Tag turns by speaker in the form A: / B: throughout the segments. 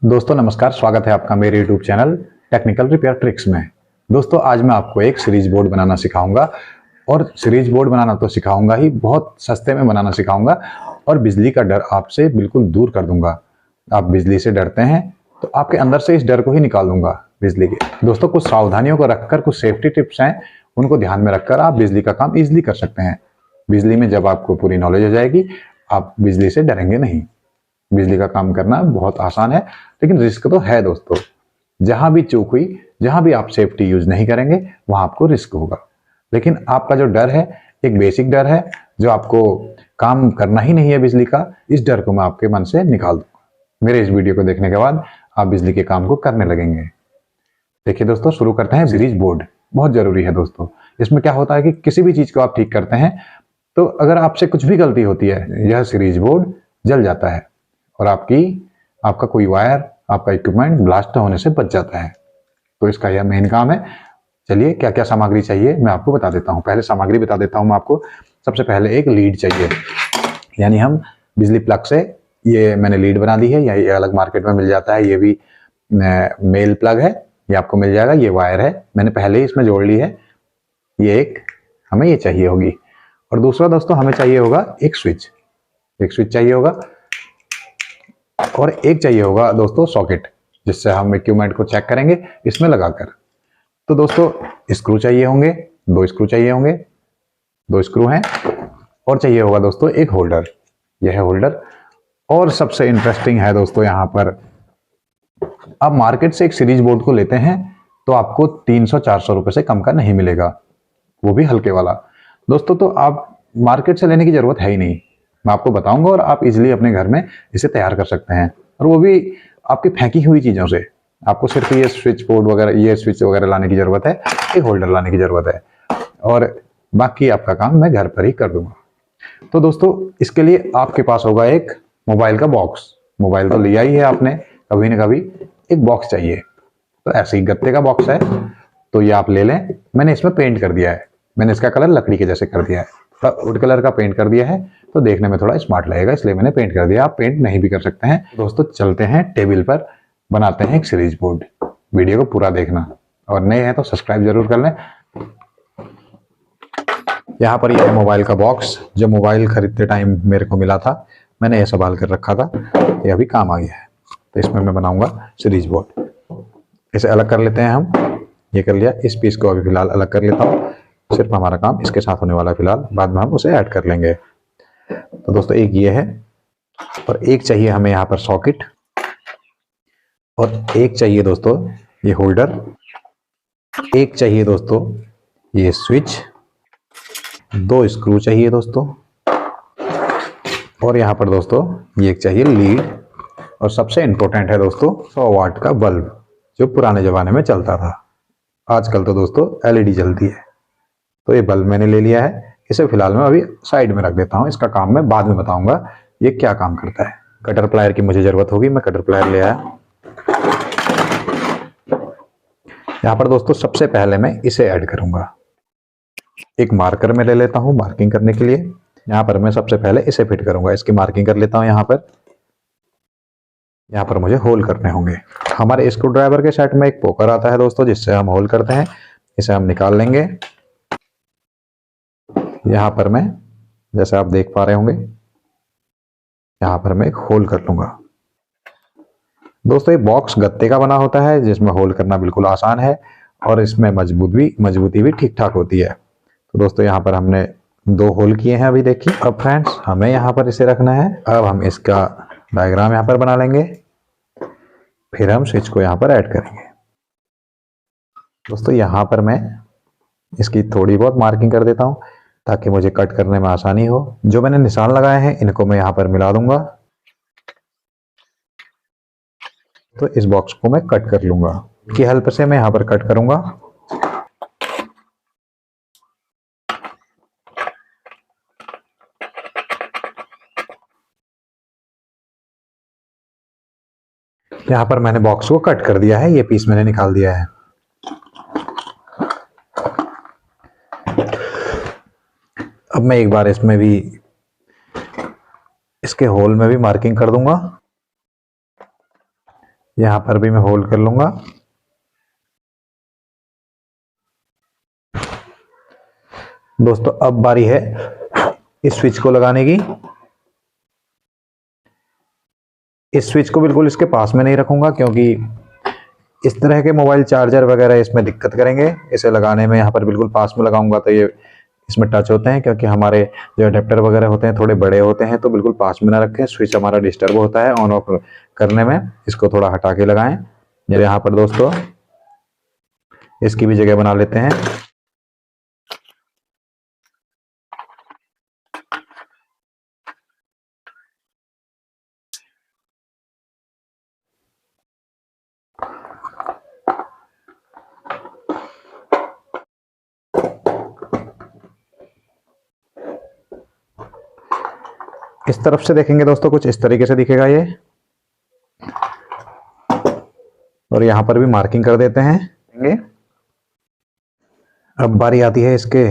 A: दोस्तों नमस्कार, स्वागत है आपका मेरे YouTube channel technical repair tricks में। दोस्तों आज मैं आपको एक सीरीज बोर्ड बनाना सिखाऊंगा और सीरीज बोर्ड बनाना तो सिखाऊंगा ही, बहुत सस्ते में बनाना सिखाऊंगा और बिजली का डर आपसे बिल्कुल दूर कर दूंगा। आप बिजली से डरते हैं तो आपके अंदर से इस डर को ही निकाल दूंगा बिजली के। दोस्तों कुछ सावधानियों को रखकर, कुछ सेफ्टी टिप्स हैं, उनको ध्यान में रखकर आप बिजली का काम ईजिली कर सकते हैं। बिजली में जब आपको पूरी नॉलेज हो जाएगी, आप बिजली से डरेंगे नहीं। बिजली का काम करना बहुत आसान है, लेकिन रिस्क तो है दोस्तों। जहां भी चूक हुई, जहां भी आप सेफ्टी यूज नहीं करेंगे, वहां आपको रिस्क होगा। लेकिन आपका जो डर है, एक बेसिक डर है जो आपको काम करना ही नहीं है बिजली का, इस डर को मैं आपके मन से निकाल दूंगा। मेरे इस वीडियो को देखने के बाद आप बिजली के काम को करने लगेंगे। देखिए दोस्तों, शुरू करते हैं। सीरीज बोर्ड बहुत जरूरी है दोस्तों। इसमें क्या होता है कि किसी भी चीज को आप ठीक करते हैं तो अगर आपसे कुछ भी गलती होती है, यह सीरीज बोर्ड जल जाता है और आपका कोई वायर, आपका इक्विपमेंट ब्लास्ट होने से बच जाता है। तो इसका यह मेन काम है। चलिए क्या क्या सामग्री चाहिए मैं आपको बता देता हूँ। पहले सामग्री बता देता हूँ मैं आपको। सबसे पहले एक लीड चाहिए, यानी हम बिजली प्लग से, ये मैंने लीड बना दी है, ये अलग मार्केट में मिल जाता है। ये भी मेल प्लग है, ये आपको मिल जाएगा। ये वायर है, मैंने पहले ही इसमें जोड़ ली है। ये एक हमें ये चाहिए होगी। और दूसरा दोस्तों हमें चाहिए होगा एक स्विच चाहिए होगा। और एक चाहिए होगा दोस्तों सॉकेट, जिससे हम इक्विपमेंट को चेक करेंगे इसमें लगाकर। तो दोस्तों स्क्रू चाहिए होंगे, 2 स्क्रू चाहिए होंगे, 2 स्क्रू हैं। और चाहिए होगा दोस्तों एक होल्डर, यह है होल्डर। और सबसे इंटरेस्टिंग है दोस्तों, यहाँ पर आप मार्केट से एक सीरीज बोर्ड को लेते हैं तो आपको 300-400 रुपए से कम का नहीं मिलेगा, वो भी हल्के वाला दोस्तों। तो आप मार्केट से लेने की जरूरत है ही नहीं, मैं आपको बताऊंगा और आप इजीली अपने घर में इसे तैयार कर सकते हैं, और वो भी आपकी फेंकी हुई चीजों से। आपको सिर्फ ये स्विच बोर्ड वगैरह, ये स्विच वगैरह लाने की जरूरत है, एक होल्डर लाने की जरूरत है, और बाकी आपका काम मैं घर पर ही कर दूंगा। तो दोस्तों इसके लिए आपके पास होगा एक मोबाइल का बॉक्स। मोबाइल तो लिया ही है आपने कभी ना कभी, एक बॉक्स चाहिए। तो ऐसे ही गत्ते का बॉक्स है, तो ये आप ले लें। मैंने इसमें पेंट कर दिया है, मैंने इसका कलर लकड़ी के जैसे कर दिया है, वुड कलर का पेंट कर दिया है, तो देखने में थोड़ा स्मार्ट लगेगा, इसलिए मैंने पेंट कर दिया। आप पेंट नहीं भी कर सकते हैं। दोस्तों चलते हैं टेबल पर, बनाते हैं एक सीरीज बोर्ड। वीडियो को पूरा देखना, और नए हैं तो सब्सक्राइब जरूर कर लें। यहाँ पर यह मोबाइल का बॉक्स, जो मोबाइल खरीदते टाइम मेरे को मिला था, मैंने यह संभाल कर रखा था, यह अभी काम आ गया है। तो इसमें मैं बनाऊंगा सीरीज बोर्ड। इसे अलग कर लेते हैं हम। ये कर लिया, इस पीस को अभी फिलहाल अलग कर लेता हूँ। सिर्फ हमारा काम इसके साथ होने वाला है फिलहाल, बाद में हम उसे ऐड कर लेंगे। तो दोस्तों एक ये है, और एक चाहिए हमें यहाँ पर सॉकेट, और एक चाहिए दोस्तों ये होल्डर, एक चाहिए दोस्तों ये स्विच, 2 स्क्रू चाहिए दोस्तों, और यहाँ पर दोस्तों ये एक चाहिए लीड, और सबसे इंपॉर्टेंट है दोस्तों 100 वाट का बल्ब, जो पुराने जमाने में चलता था। आजकल तो दोस्तों एलईडी जलती है। तो ये बल्ब मैंने ले लिया है, इसे फिलहाल मैं अभी साइड में रख देता हूँ। इसका काम मैं बाद में बताऊंगा ये क्या काम करता है। कटर प्लायर की मुझे जरूरत होगी, मैं कटर प्लायर ले आया। यहाँ पर दोस्तों सबसे पहले मैं इसे ऐड करूंगा। एक मार्कर में ले लेता हूँ मार्किंग करने के लिए। यहाँ पर मैं सबसे पहले इसे फिट करूंगा, इसकी मार्किंग कर लेता हूँ। यहाँ पर मुझे होल करने होंगे। हमारे स्क्रू ड्राइवर के सेट में एक पोकर आता है दोस्तों, जिससे हम होल करते हैं। इसे हम निकाल लेंगे। यहाँ पर मैं, जैसे आप देख पा रहे होंगे, यहाँ पर मैं एक होल कर लूंगा। दोस्तों ये बॉक्स गत्ते का बना होता है, जिसमें होल करना बिल्कुल आसान है, और इसमें मजबूती भी ठीक ठाक होती है। तो दोस्तों यहाँ पर हमने 2 होल किए हैं अभी, देखिए। अब फ्रेंड्स हमें यहाँ पर इसे रखना है। अब हम इसका डायग्राम यहाँ पर बना लेंगे, फिर हम स्विच को यहाँ पर ऐड करेंगे। दोस्तों यहाँ पर मैं इसकी थोड़ी बहुत मार्किंग कर देता हूँ, ताकि मुझे कट करने में आसानी हो। जो मैंने निशान लगाए हैं इनको मैं यहाँ पर मिला दूंगा, तो इस बॉक्स को मैं कट कर लूंगा। की हेल्प से मैं यहाँ पर कट करूंगा। यहाँ पर मैंने बॉक्स को कट कर दिया है, ये पीस मैंने निकाल दिया है। अब मैं एक बार इसमें भी, इसके होल में भी मार्किंग कर दूंगा। यहाँ पर भी मैं होल्ड कर लूंगा। दोस्तों अब बारी है इस स्विच को लगाने की। इस स्विच को बिल्कुल इसके पास में नहीं रखूंगा, क्योंकि इस तरह के मोबाइल चार्जर वगैरह इसमें दिक्कत करेंगे। इसे लगाने में यहाँ पर बिल्कुल पास में लगाऊंगा तो ये इसमें टच होते हैं, क्योंकि हमारे जो अडेप्टर वगैरह होते हैं थोड़े बड़े होते हैं, तो बिल्कुल पास में ना रखें, स्विच हमारा डिस्टर्ब होता है ऑन ऑफ करने में। इसको थोड़ा हटा के लगाएं। जब यहाँ पर दोस्तों इसकी भी जगह बना लेते हैं। इस तरफ से देखेंगे दोस्तों कुछ इस तरीके से दिखेगा ये, और यहां पर भी मार्किंग कर देते हैं। अब बारी आती है इसके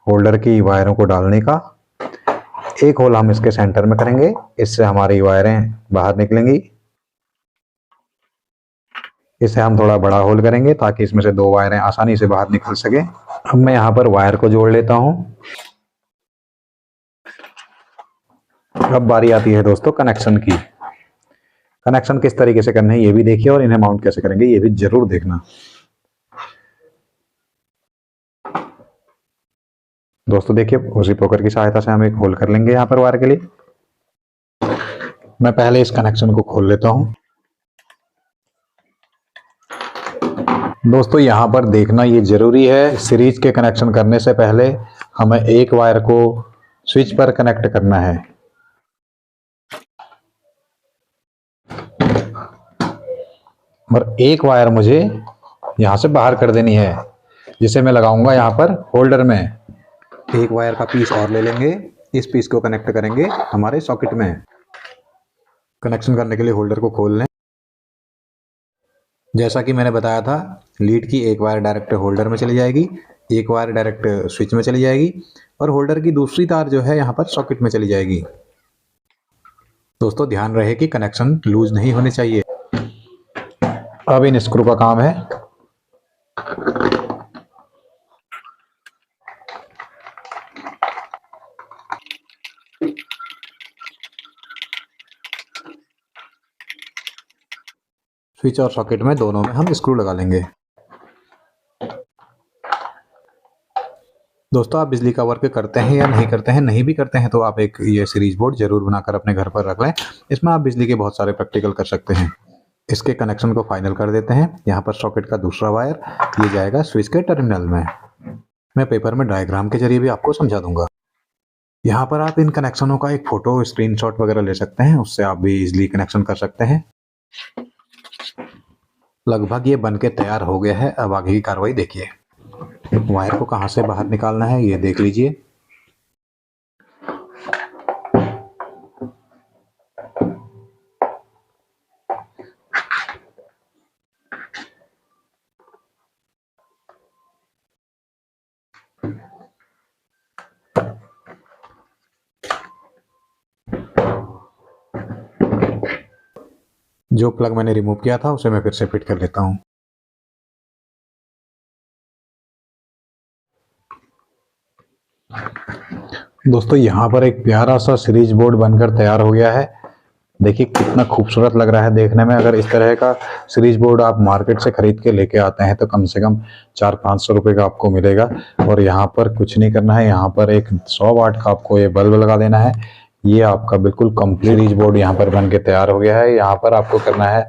A: होल्डर की वायरों को डालने का। एक होल हम इसके सेंटर में करेंगे, इससे हमारी वायरें बाहर निकलेंगी। इसे हम थोड़ा बड़ा होल करेंगे ताकि इसमें से 2 वायरें आसानी से बाहर निकल सके। अब मैं यहाँ पर वायर को जोड़ लेता हूँ। अब बारी आती है दोस्तों कनेक्शन की। कनेक्शन किस तरीके से करने हैं ये भी देखिए, और इन्हें माउंट कैसे करेंगे ये भी जरूर देखना। दोस्तों देखिए उसी पोकर की सहायता से हम एक होल कर लेंगे यहाँ पर वायर के लिए। मैं पहले इस कनेक्शन को खोल लेता हूँ। दोस्तों यहाँ पर देखना ये जरूरी है, सीरीज के कनेक्शन करने से पहले हमें एक वायर को स्विच पर कनेक्ट करना है। और एक वायर मुझे यहां से बाहर कर देनी है, जिसे मैं लगाऊंगा यहाँ पर होल्डर में। एक वायर का पीस और ले लेंगे, इस पीस को कनेक्ट करेंगे हमारे सॉकेट में। कनेक्शन करने के लिए होल्डर को खोल लें। जैसा कि मैंने बताया था, लीड की एक वायर डायरेक्ट होल्डर में चली जाएगी, एक वायर डायरेक्ट स्विच में चली जाएगी, और होल्डर की दूसरी तार जो है यहाँ पर सॉकेट में चली जाएगी। दोस्तों ध्यान रहे कि कनेक्शन लूज नहीं होने चाहिए। अब इन स्क्रू का काम है स्विच और सॉकेट में दोनों में हम स्क्रू लगा लेंगे। दोस्तों आप बिजली का वर्क करते हैं या नहीं करते हैं, नहीं भी करते हैं तो आप एक ये सीरीज बोर्ड जरूर बनाकर अपने घर पर रख लें। इसमें आप बिजली के बहुत सारे प्रैक्टिकल कर सकते हैं। इसके कनेक्शन को फाइनल कर देते हैं। यहाँ पर सॉकेट का दूसरा वायर ये जाएगा स्विच के टर्मिनल में। मैं पेपर में डायग्राम के जरिए भी आपको समझा दूंगा। यहाँ पर आप इन कनेक्शनों का एक फोटो स्क्रीनशॉट वगैरह ले सकते हैं, उससे आप भी इजिली कनेक्शन कर सकते हैं। लगभग ये बन के तैयार हो गया है। अब आगे की कार्रवाई देखिए। वायर को कहाँ से बाहर निकालना है ये देख लीजिए। जो प्लग मैंने रिमूव किया था उसे मैं फिर से फिट कर लेता हूं। दोस्तों यहाँ पर एक प्यारा सा सीरीज बोर्ड बनकर तैयार हो गया है। देखिए कितना खूबसूरत लग रहा है देखने में। अगर इस तरह का सीरीज बोर्ड आप मार्केट से खरीद के लेके आते हैं तो कम से कम 400-500 रुपये का आपको मिलेगा। और यहाँ पर कुछ नहीं करना है, यहाँ पर एक 100 वाट का आपको ये बल्ब लगा देना है। ये आपका बिल्कुल कंप्लीट सीरीज बोर्ड यहाँ पर बन के तैयार हो गया है। यहाँ पर आपको करना है,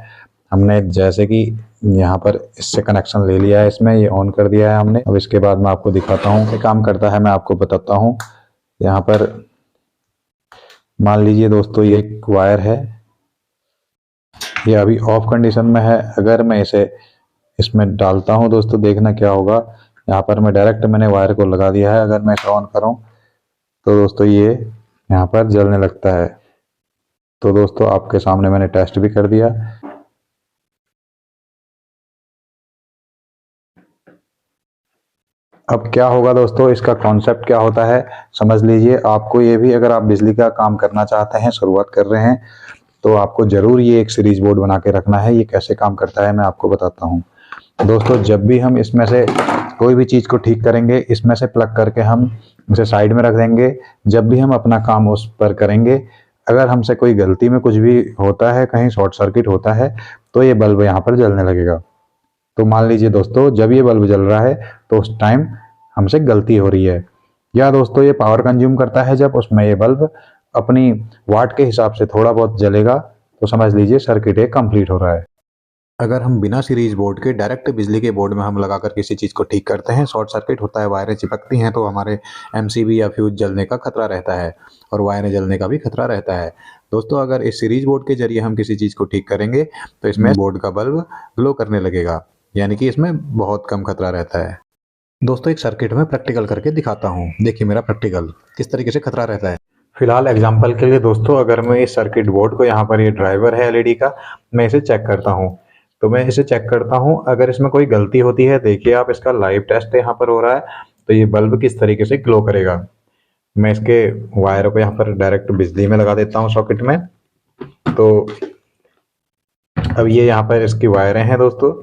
A: हमने जैसे कि यहाँ पर इससे कनेक्शन ले लिया है, इसमें ये ऑन कर दिया है हमने। अब इसके बाद मैं आपको दिखाता हूँ ये काम करता है, मैं आपको बताता हूँ। यहाँ पर मान लीजिए दोस्तों ये एक वायर है, ये अभी ऑफ कंडीशन में है। अगर मैं इसे इसमें डालता हूँ दोस्तों, देखना क्या होगा। यहाँ पर मैं डायरेक्ट मैंने वायर को लगा दिया है। अगर मैं इसे ऑन करूँ तो दोस्तों ये यहाँ पर जलने लगता है। तो दोस्तों आपके सामने मैंने टेस्ट भी कर दिया। अब क्या होगा दोस्तों, इसका कॉन्सेप्ट क्या होता है समझ लीजिए। आपको ये भी, अगर आप बिजली का काम करना चाहते हैं, शुरुआत कर रहे हैं, तो आपको ज़रूर ये एक सीरीज बोर्ड बना के रखना है। ये कैसे काम करता है मैं आपको बताता हूँ। दोस्तों, जब भी हम इसमें से कोई भी चीज़ को ठीक करेंगे, इसमें से प्लग करके हम इसे साइड में रख देंगे। जब भी हम अपना काम उस पर करेंगे, अगर हमसे कोई गलती में कुछ भी होता है, कहीं शॉर्ट सर्किट होता है, तो ये बल्ब यहाँ पर जलने लगेगा। तो मान लीजिए दोस्तों, जब ये बल्ब जल रहा है तो उस टाइम हमसे गलती हो रही है, या दोस्तों ये पावर कंज्यूम करता है जब, उसमें ये बल्ब अपनी वाट के हिसाब से थोड़ा बहुत जलेगा, तो समझ लीजिए सर्किट एक कंप्लीट हो रहा है। अगर हम बिना सीरीज बोर्ड के डायरेक्ट बिजली के बोर्ड में हम लगाकर किसी चीज़ को ठीक करते हैं, शॉर्ट सर्किट होता है, वायरें चिपकती हैं, तो हमारे एमसीबी या फ्यूज जलने का खतरा रहता है और वायरें जलने का भी खतरा रहता है। दोस्तों, अगर इस सीरीज बोर्ड के जरिए हम किसी चीज़ को ठीक करेंगे तो इसमें बोर्ड का बल्ब ग्लो करने लगेगा, यानी कि इसमें बहुत कम खतरा रहता है। दोस्तों, एक सर्किट में प्रैक्टिकल करके दिखाता हूँ। देखिए मेरा प्रैक्टिकल किस तरीके से खतरा रहता है। फिलहाल एग्जाम्पल के लिए दोस्तों, अगर मैं इस सर्किट बोर्ड को, यहाँ पर ये ड्राइवर है एलईडी का, मैं इसे चेक करता हूँ, तो मैं इसे चेक करता हूँ। अगर इसमें कोई गलती होती है, देखिए आप, इसका लाइव टेस्ट यहाँ पर हो रहा है, तो ये बल्ब किस तरीके से ग्लो करेगा। मैं इसके वायर को यहाँ पर डायरेक्ट बिजली में लगा देता हूँ सॉकेट में। तो अब ये यहाँ पर इसकी वायरें हैं दोस्तों,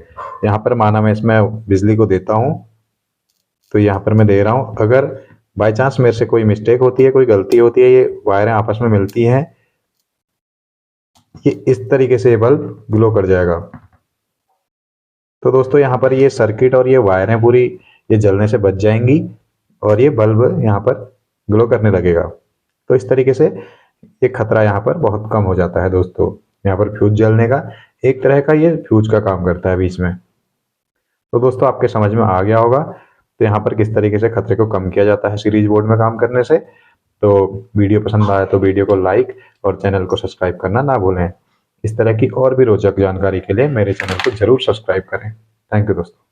A: यहाँ पर माना मैं इसमें बिजली को देता हूँ, तो यहाँ पर मैं दे रहा हूँ। अगर बाई चांस मेरे से कोई मिस्टेक होती है, कोई गलती होती है, ये वायरें आपस में मिलती हैं, ये इस तरीके से ये बल्ब ग्लो कर जाएगा। तो दोस्तों, यहाँ पर ये सर्किट और ये वायरें पूरी ये जलने से बच जाएंगी और ये बल्ब यहाँ पर ग्लो करने लगेगा। तो इस तरीके से ये खतरा यहाँ पर बहुत कम हो जाता है दोस्तों। यहाँ पर फ्यूज जलने का एक तरह का ये फ्यूज का काम करता है बीच में। तो दोस्तों, आपके समझ में आ गया होगा तो यहाँ पर किस तरीके से खतरे को कम किया जाता है सीरीज बोर्ड में काम करने से। तो वीडियो पसंद आया तो वीडियो को लाइक और चैनल को सब्सक्राइब करना ना भूलें। इस तरह की और भी रोचक जानकारी के लिए मेरे चैनल को जरूर सब्सक्राइब करें। थैंक यू दोस्तों।